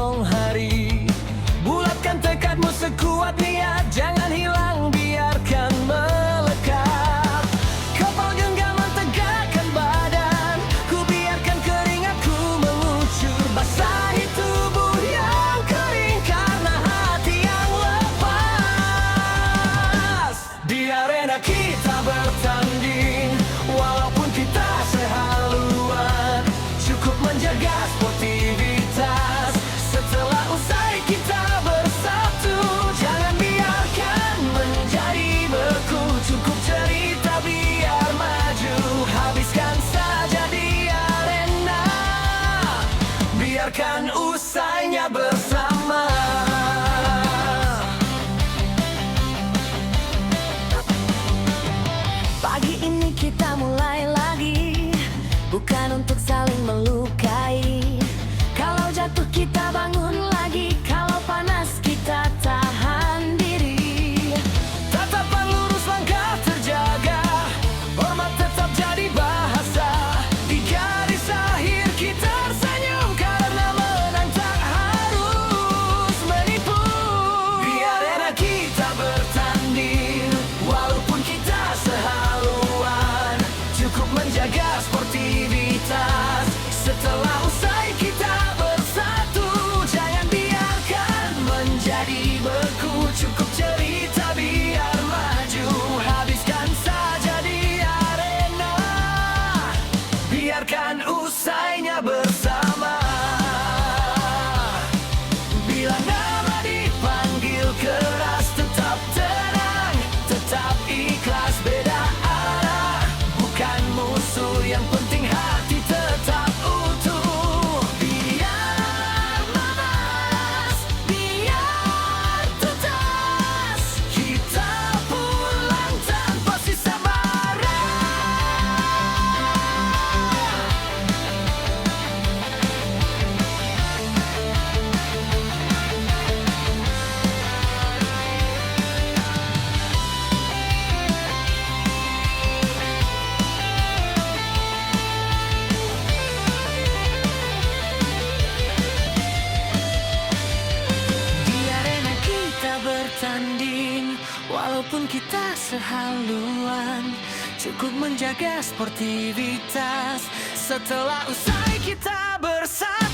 esok hari. Bulatkan tekadmu sekuat niat, jangan hilang, biarkan melekat. Kapal genggaman tegakkan badan, ku biarkan keringatku mengucur. Basahi tubuh yang kering karena hati yang lepas. Di arena kita bertanding, walaupun kita sehaluan, cukup menjaga sportivitas. Setelah usai kita bersatu, jangan biarkan menjadi beku. Cukup cerita biar maju, habiskan saja di arena, biarkan usainya bersama. Pagi ini kita mulai lagi, bukan untuk saling melukai. Kalau jatuh kita bangun lagi, kalau panas kita tahan diri. Tatapan lurus, langkah terjaga, hormat tetap jadi bahasa. Di garis akhir kita tersenyum, karena menang tak harus menipu. Di arena kita bertanding, walaupun kita sehaluan, cukup menjaga sportivitas. Setelah usai kita bersatu, jangan biarkan menjadi beku. Cukup cerita biar maju, habiskan saja di arena, biarkan usainya bersama. Bila nama dipanggil keras, tetap tenang, tetap ikhlas. Beda arah, bukan musuh, yang penting hati tetap utuh. Biar manas, biar tetas, kita pulang tanpa sisa marah. Di arena kita bertanding, walaupun kita sehaluan, cukup menjaga sportivitas. Setelah usai kita bersatu,